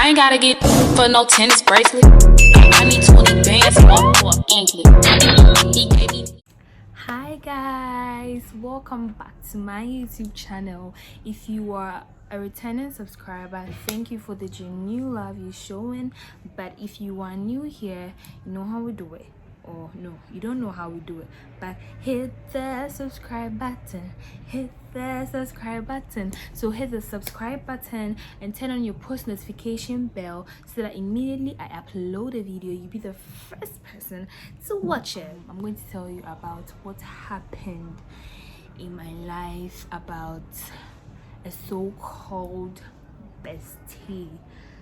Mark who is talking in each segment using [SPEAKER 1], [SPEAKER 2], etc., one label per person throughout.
[SPEAKER 1] I ain't gotta get for no tennis bracelet. I need 20 bands for an anklet. He gave me.
[SPEAKER 2] Hi guys, welcome back to my YouTube channel. If you are a returning subscriber, thank you for the genuine love you're showing. But if you are new here, you know how we do it. Or no, you don't know how we do it, but hit the subscribe button, hit the subscribe button. So hit the subscribe button and turn on your post notification bell so that immediately I upload a video, you'll be the first person to watch it. I'm going to tell you about what happened in my life about a so-called bestie.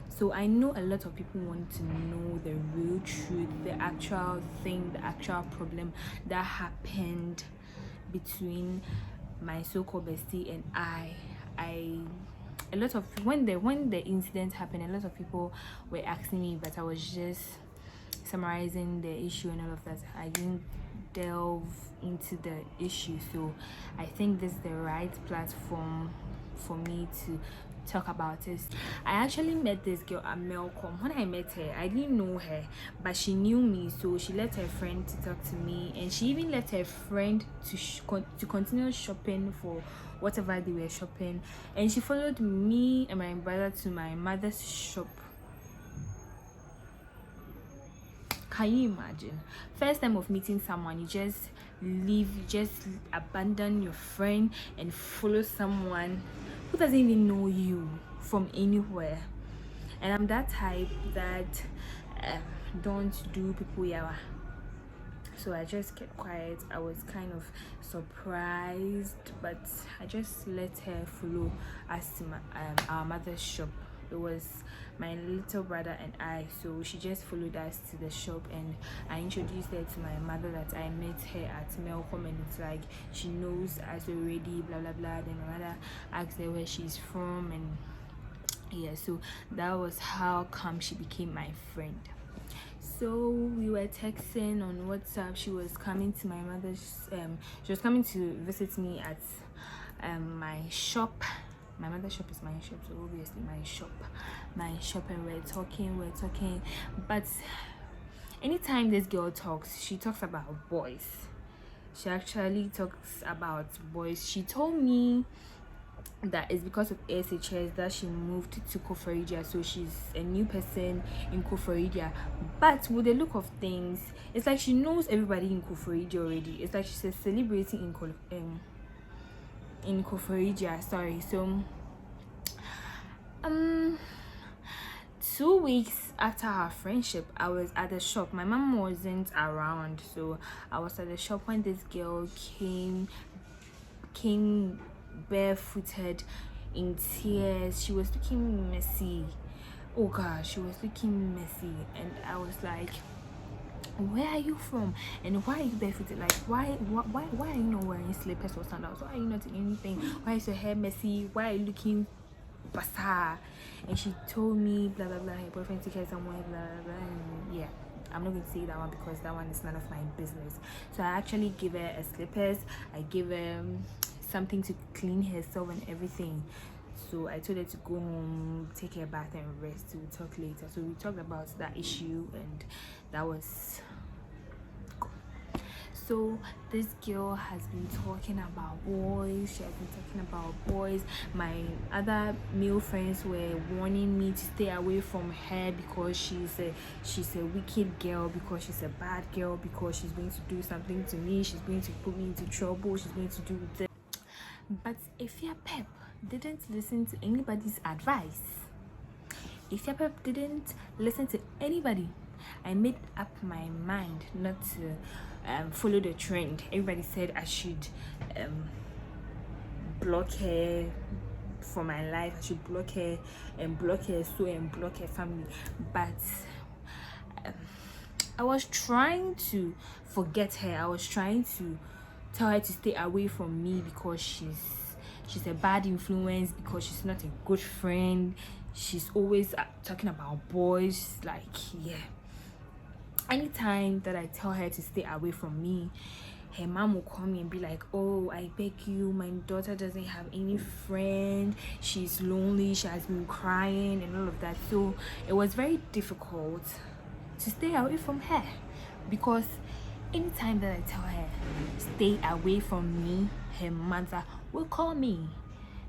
[SPEAKER 2] So I know a lot of people want to know the real truth, the actual thing, the actual problem that happened between my so-called bestie and a lot of when the incident happened, a lot of people were asking me, but I was just summarizing the issue and all of that. I didn't delve into the issue, so I think this is the right platform for me to talk about it. I actually met this girl at Melcom. When I met her, I didn't know her, but she knew me, so she let her friend to talk to me, and she even let her friend to continue shopping for whatever they were shopping, and she followed me and my brother to my mother's shop. Can you imagine? First time of meeting someone, you just leave, you just abandon your friend and follow someone who doesn't even know you from anywhere. And I'm that type that don't do people yawa. So I just kept quiet. I was kind of surprised, but I just let her follow us to our mother's shop. It was my little brother and I, so she just followed us to the shop, and I introduced her to my mother that I met her at Melcom, and it's like she knows us already, blah blah blah. Then my mother asked her where she's from, and yeah, so that was how come she became my friend. So we were texting on WhatsApp. She was coming to my mother's she was coming to visit me at my shop. My mother's shop is my shop, so obviously my shop, and we're talking. But anytime this girl talks, she talks about boys. She actually talks about boys. She told me that it's because of SHS that she moved to Koforidua, so she's a new person in Koforidua. But with the look of things, it's like she knows everybody in Koforidua already. It's like she's a celebrity in Koforidua. Sorry. So 2 weeks after our friendship, I was at the shop. My mom wasn't around, so I was at the shop when this girl came barefooted, in tears. She was looking messy. Oh gosh, she was looking messy, and I was like, where are you from, and why are you barefooted? Like, why are you not wearing slippers or sandals? Why are you not doing anything? Why is your hair messy? Why are you looking bazaar? And she told me blah blah blah, her boyfriend took her somewhere, blah blah blah. And yeah, I'm not going to say that one because that one is none of my business. So I actually gave her a slippers, I gave her something to clean herself and everything. So I told her to go home, take her bath and rest. We'll talk later. So we talked about that issue, and that was good. So this girl has been talking about boys. She has been talking about boys. My other male friends were warning me to stay away from her because she's a wicked girl, because she's a bad girl, because she's going to do something to me, she's going to put me into trouble, she's going to do this. But Efia Pep didn't listen to anybody's advice. Efia Pep didn't listen to anybody. I made up my mind not to follow the trend. Everybody said I should block her for my life. I should block her and block her so and block her family. But I was trying to forget her. I was trying to tell her to stay away from me because she's a bad influence, because she's not a good friend. She's always talking about boys. Like, yeah, anytime that I tell her to stay away from me, her mom will call me and be like, oh, I beg you, my daughter doesn't have any friend, she's lonely, she has been crying and all of that. So it was very difficult to stay away from her, because anytime that I tell her stay away from me, her mother will call me,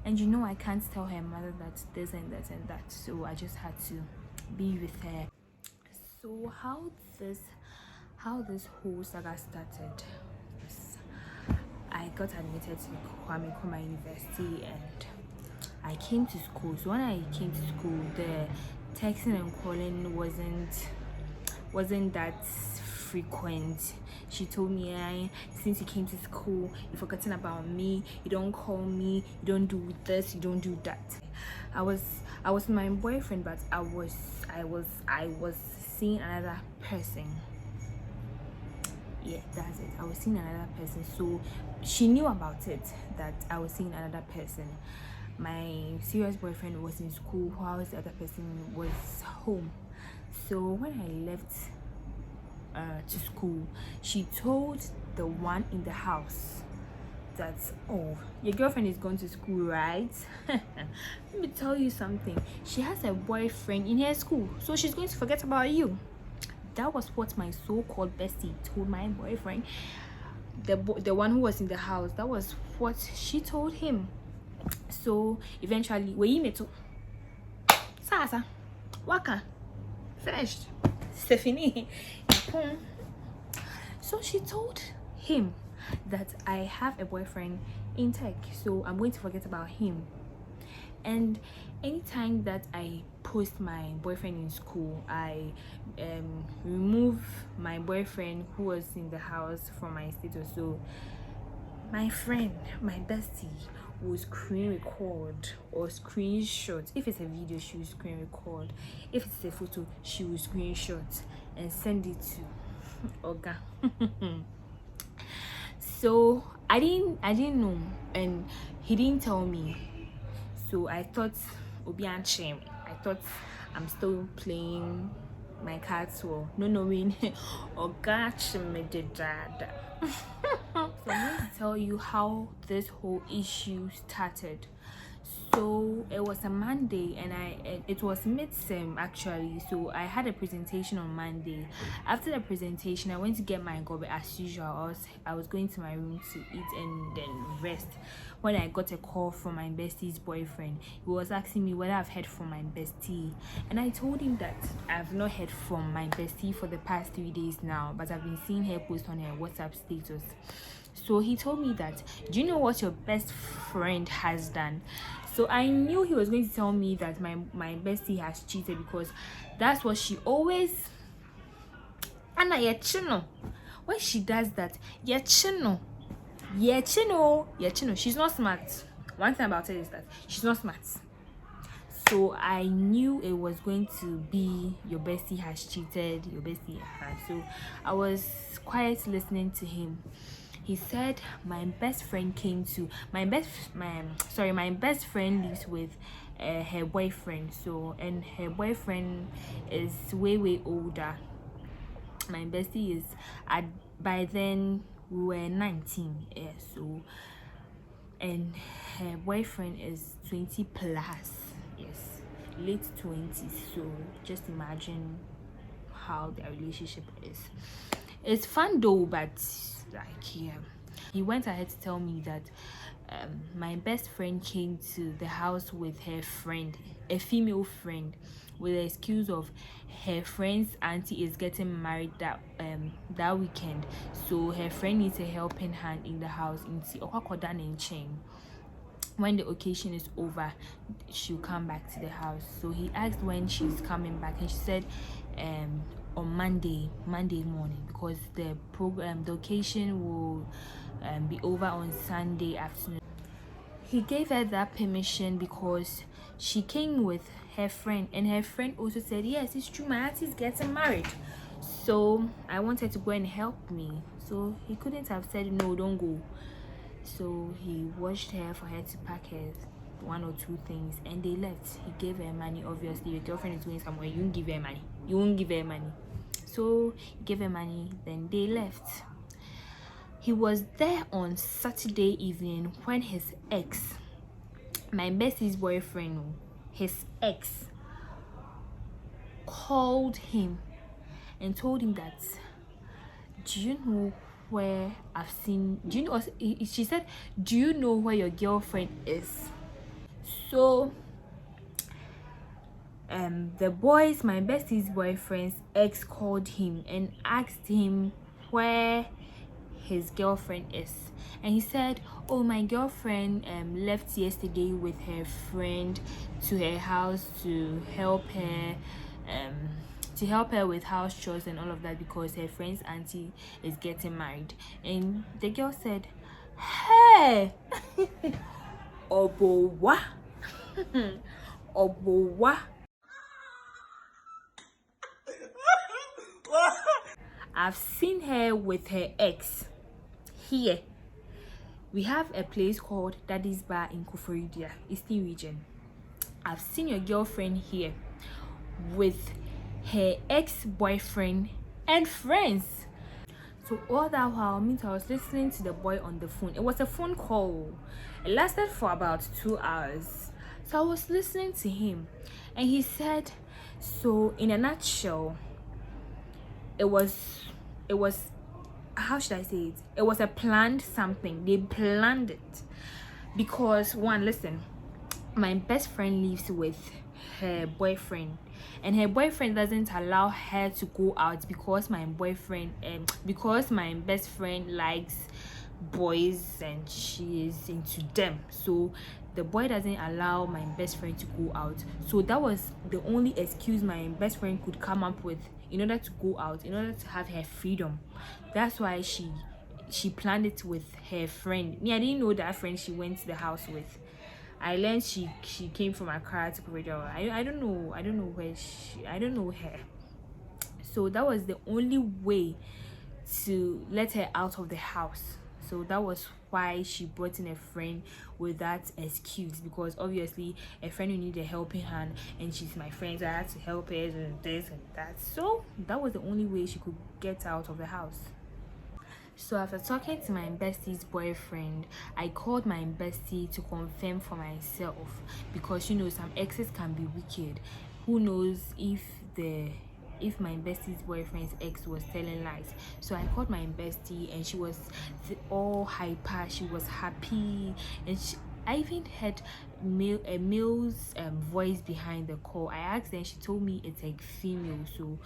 [SPEAKER 2] and you know I can't tell her mother that this and that and that. So I just had to be with her. So how this whole saga started was, I got admitted to Kwame Nkrumah University and I came to school. So when I came to school, the texting and calling wasn't that frequent. She told me, since you came to school, you've forgotten about me, you don't call me, you don't do this, you don't do that. I was my boyfriend, but I was seeing another person. Yeah, that's it. I was seeing another person. So she knew about it, that I was seeing another person. My serious boyfriend was in school while the other person was home. So when I left to school, she told the one in the house that, oh, your girlfriend is going to school, right? Let me tell you something, she has a boyfriend in her school, so she's going to forget about you. That was what my so-called bestie told my boyfriend, the one who was in the house. That was what she told him. So eventually we met Sasa Waka finished Stephanie. So she told him that I have a boyfriend in tech, so I'm going to forget about him. And anytime that I post my boyfriend in school, I remove my boyfriend who was in the house from my status. So my friend, my bestie, will screen record or screenshot. If it's a video, she will screen record. If it's a photo, she will screenshot and send it to Oga. So I didn't know, and he didn't tell me. So I thought Obian shame. I thought I'm still playing my cards well, no knowing Oga me the dad. So I'm going to tell you how this whole issue started. So it was a Monday, and it was midsem actually. So I had a presentation on Monday. After the presentation, I went to get my gobe as usual. I was going to my room to eat and then rest, when I got a call from my bestie's boyfriend. He was asking me whether I've heard from my bestie, and I told him that I've not heard from my bestie for the past 3 days now, but I've been seeing her post on her WhatsApp status. So he told me that, do you know what your best friend has done? So I knew he was going to tell me that my bestie has cheated, because that's what she always, Anna yechino, when she does that, yechino, she's not smart. One thing about her is that she's not smart. So I knew it was going to be your bestie has cheated, your bestie has. So I was quiet listening to him. He said my best friend my best friend lives with her boyfriend. So, and her boyfriend is way older. My bestie is by then we were 19. Yeah, so, and her boyfriend is 20 plus. Yes, late 20s. So just imagine how their relationship is. It's fun though, but like, yeah, he went ahead to tell me that my best friend came to the house with her friend, a female friend, with the excuse of her friend's auntie is getting married that weekend, so her friend needs a helping hand in the house. When the occasion is over, she'll come back to the house. So he asked when she's coming back, and she said on Monday morning, because the occasion will be over on Sunday afternoon. He gave her that permission because she came with her friend, and her friend also said, yes, it's true, my auntie is getting married, so I wanted to go and help me. So he couldn't have said no, don't go. So he watched her for her to pack her 1 or 2 things, and they left. He gave her money. Obviously your girlfriend is going somewhere, you won't give her money. So he gave her money, then they left. he was there on Saturday evening when his ex, my bestie's boyfriend, his ex, called him and told him that, do you know where I've seen, do you know, she said, do you know where your girlfriend is? So my bestie's boyfriend's ex called him and asked him where his girlfriend is, and he said, oh, my girlfriend left yesterday with her friend to her house to help her with house chores and all of that, because her friend's auntie is getting married. And the girl said, hey, obowa. Obowa. I've seen her with her ex here. We have a place called Daddy's Bar in Koforidua, Eastern Region. I've seen your girlfriend here with her ex-boyfriend and friends. So all that while, I was listening to the boy on the phone. It was a phone call. It lasted for about 2 hours. So I was listening to him, and he said, so in a nutshell, it was how should I say it? It was a planned something. They planned it because, one, listen, my best friend lives with her boyfriend, and her boyfriend doesn't allow her to go out because my best friend likes boys and she is into them. So the boy doesn't allow my best friend to go out. So that was the only excuse my best friend could come up with in order to go out, in order to have her freedom. That's why she planned it with her friend. Me, I didn't know that friend she went to the house with. I learned she came from Accra to Koforidua. I don't know where I don't know her. So that was the only way to let her out of the house. So that was why she brought in a friend with that excuse, because obviously a friend will need a helping hand, and she's my friend, so I had to help her and this and that. So that was the only way she could get out of the house. So after talking to my bestie's boyfriend, I called my bestie to confirm for myself, because you know, some exes can be wicked. Who knows if my bestie's boyfriend's ex was telling lies. So I called my bestie, and she was all hyper. She was happy, and I even heard a male's voice behind the call. I asked her, and she told me it's a female. So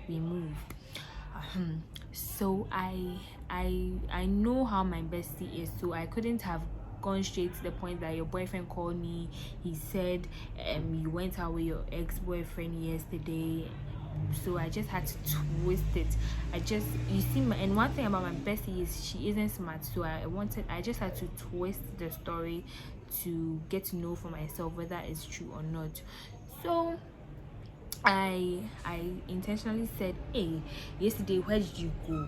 [SPEAKER 2] we moved. So I know how my bestie is, so I couldn't have gone straight to the point that your boyfriend called me. He said you went out with your ex-boyfriend yesterday. So I just had to twist it. You see, and one thing about my bestie is she isn't smart, so I just had to twist the story to get to know for myself whether it's true or not. So I intentionally said, hey, yesterday, where did you go?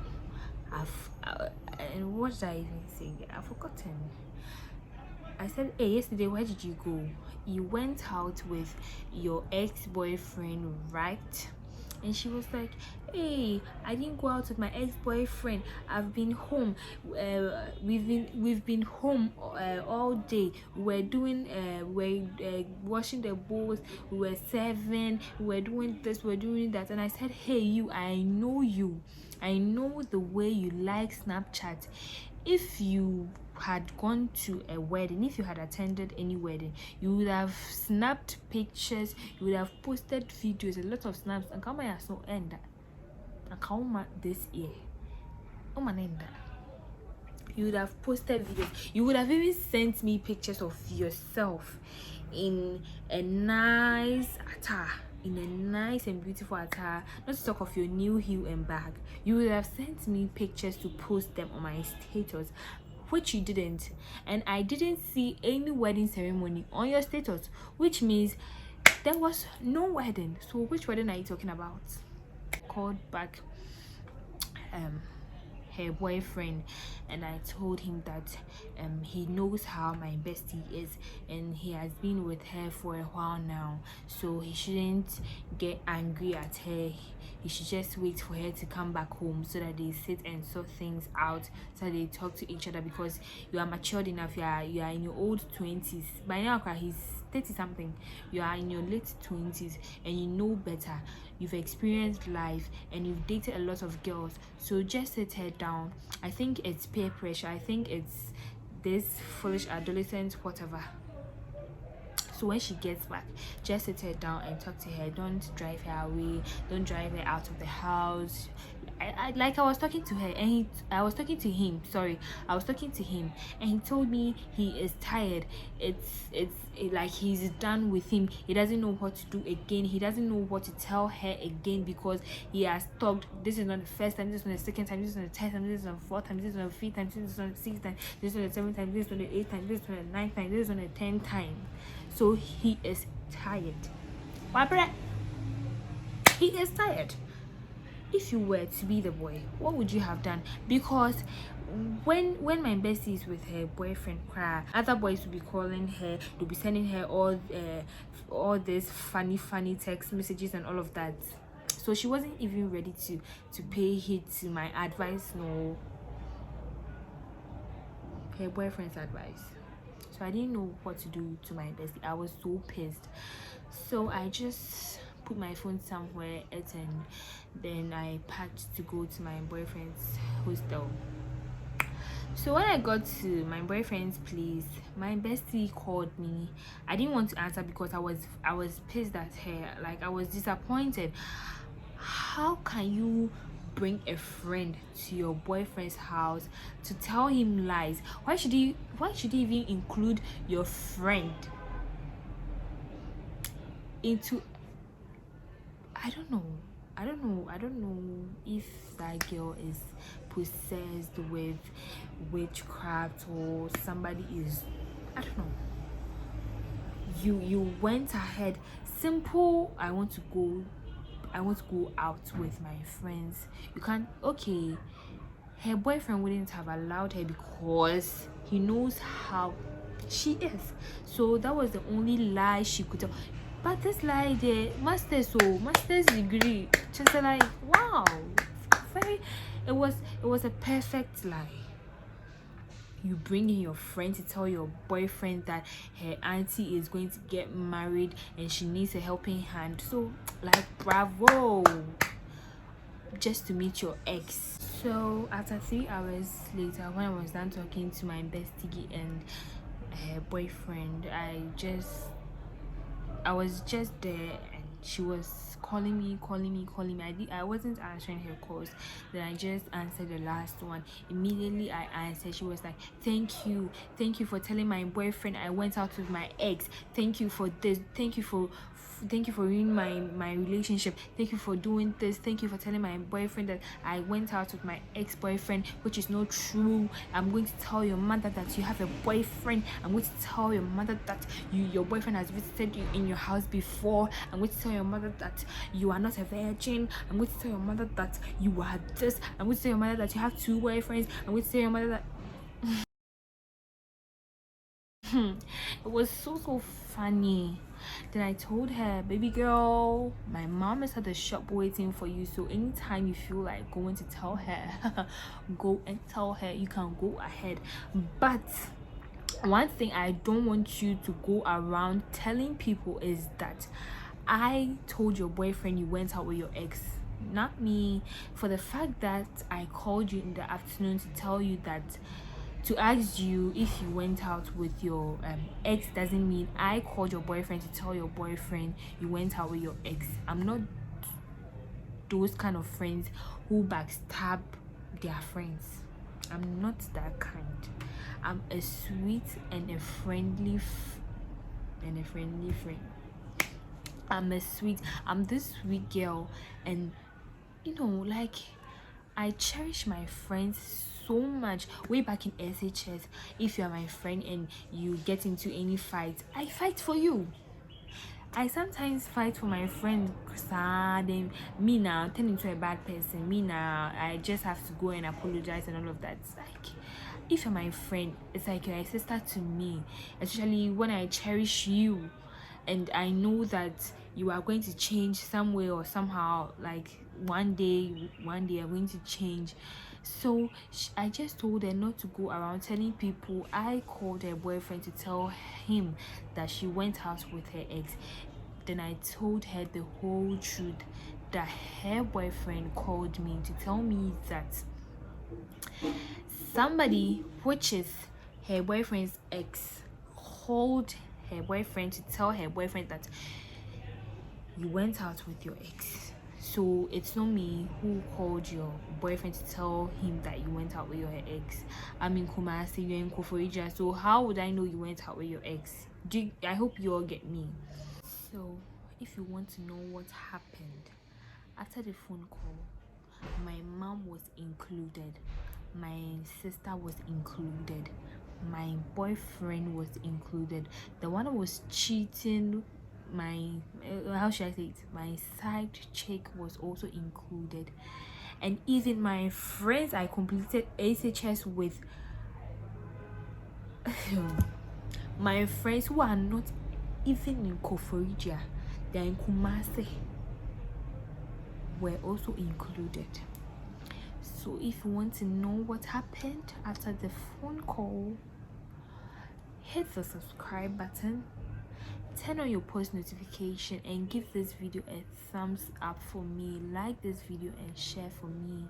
[SPEAKER 2] And what did I even say? I've forgotten. I said, hey, yesterday, where did you go? You went out with your ex-boyfriend, right? And she was like, hey, I didn't go out with my ex-boyfriend. I've been home. We've been home all day. We're washing the bowls, we were serving, we were doing this, we were doing that. And I said, hey, I know you. I know the way you like Snapchat. If you had gone to a wedding, if you had attended any wedding, you would have snapped pictures, you would have posted videos, a lot of snaps, and come here so end and come this year. Oh my name that. You would have posted videos, you would have even sent me pictures of yourself in a nice attire, in a nice and beautiful attire, not to talk of your new heel and bag. You would have sent me pictures to post them on my status, which you didn't. And I didn't see any wedding ceremony on your status, which means there was no wedding. So which wedding are you talking about? Called back her boyfriend, and I told him that he knows how my bestie is and he has been with her for a while now, so he shouldn't get angry at her. He should just wait for her to come back home so that they sit and sort things out, so that they talk to each other, because you are matured enough. You are in your old 20s by now. He's 30 something, you are in your late 20s, and you know better. You've experienced life and you've dated a lot of girls, so just sit her down. I think it's peer pressure, I think it's this foolish adolescent whatever. So when she gets back, just sit her down and talk to her. Don't drive her away, don't drive her out of the house. I was talking to her, and I was talking to him, and he told me he is tired. Like he's done with him. He doesn't know what to do again. He doesn't know what to tell her again, because he has talked. This is not the first time, this is not the second time, this is not the 10th time, this is not the 4th time, this is not the 5th time, this is not the 6th time, this is not the 7th time, this is not the 8th time, this is not the 9th time, this is not the 10th time. So he is tired. He is tired. If you were to be the boy, what would you have done? Because when my bestie is with her boyfriend, other boys will be calling her, they'll be sending her all these funny text messages and all of that. So she wasn't even ready to pay heed to my advice, no, her boyfriend's advice. So I didn't know what to do to my bestie. I was so pissed. So I just put my phone somewhere else, and then I packed to go to my boyfriend's hostel. So when I got to my boyfriend's place, my bestie called me. I didn't want to answer because I was pissed at her. Like, I was disappointed. How can you bring a friend to your boyfriend's house to tell him lies? Why should he even include your friend into, I don't know if that girl is possessed with witchcraft or somebody is, I don't know. You went ahead, simple, I want to go out with my friends. You can't. Okay, her boyfriend wouldn't have allowed her because he knows how she is, so that was the only lie she could tell. But this lie, the master's degree, just like, wow, it was a perfect lie. You bring in your friend to tell your boyfriend that her auntie is going to get married and she needs a helping hand. So, like, bravo, just to meet your ex. So after 3 hours later, when I was done talking to my bestie and her boyfriend, I was just there, and she was calling me. I wasn't answering her calls. Then I just answered the last one. Immediately I answered. She was like, thank you for telling my boyfriend I went out with my ex. Thank you for this. Thank you for ruining my relationship. Thank you for doing this. Thank you for telling my boyfriend that I went out with my ex-boyfriend, which is not true. I'm going to tell your mother that you have a boyfriend. I'm going to tell your mother that your boyfriend has visited you in your house before. I'm going to tell your mother that you are not a virgin. I'm going to tell your mother that you are this. I'm going to tell your mother that you have 2 boyfriends. I'm going to tell your mother that it was so funny. Then I told her, baby girl, my mom is at the shop waiting for you, so anytime you feel like going to tell her, go and tell her. You can go ahead, but one thing I don't want you to go around telling people is that I told your boyfriend you went out with your ex, not me. For the fact that I called you in the afternoon to tell you that, to ask you if you went out with your ex, doesn't mean I called your boyfriend to tell your boyfriend you went out with your ex. I'm not those kind of friends who backstab their friends. I'm not that kind. I'm a sweet and a friendly friend. I'm this sweet girl, and like, I cherish my friends so much. Way back in SHS, if you are my friend and you get into any fight, I fight for you. I sometimes fight for my friend. Then me now turn into a bad person. Me now I just have to go and apologize and all of that. It's like, if you're my friend, it's like you're a sister to me, especially when I cherish you and I know that you are going to change some way or somehow. Like one day you're going to change. So I just told her not to go around telling people I called her boyfriend to tell him that she went out with her ex. Then I told her the whole truth, that her boyfriend called me to tell me that somebody, which is her boyfriend's ex, called her boyfriend to tell her boyfriend that you went out with your ex. So it's not me who called your boyfriend to tell him that you went out with your ex. I'm in Kumasi, you're in Koforidua, so how would I know you went out with your ex? I hope you all get me. So if you want to know what happened after the phone call, my mom was included, my sister was included, my boyfriend was included, the one who was cheating, my how should I say it, my side chick was also included, and even my friends I completed SHS with, my friends who are not even in Koforidua, they are in Kumasi, were also included. So if you want to know what happened after the phone call, hit the subscribe button, turn on your post notification, and give this video a thumbs up for me. Like this video and share for me.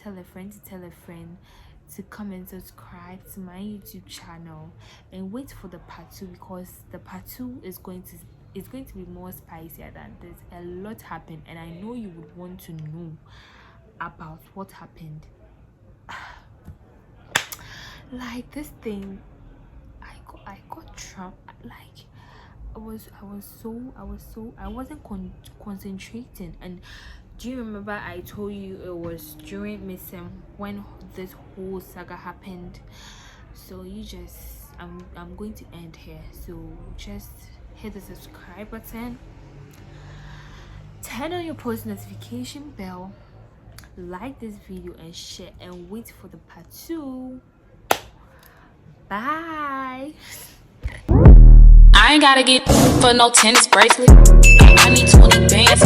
[SPEAKER 2] Tell a friend to tell a friend to come and subscribe to my YouTube channel, and wait for the part 2, because the part 2 is going to be more spicier than this. A lot happened and I know you would want to know about what happened. Like this thing, I got trapped. Like I wasn't concentrating. And do you remember I told you it was during Missing when this whole saga happened? So I'm going to end here. So just hit the subscribe button, turn on your post notification bell, like this video and share, and wait for the part 2. Bye.
[SPEAKER 1] I ain't gotta get for no tennis bracelet. I need 20 bands.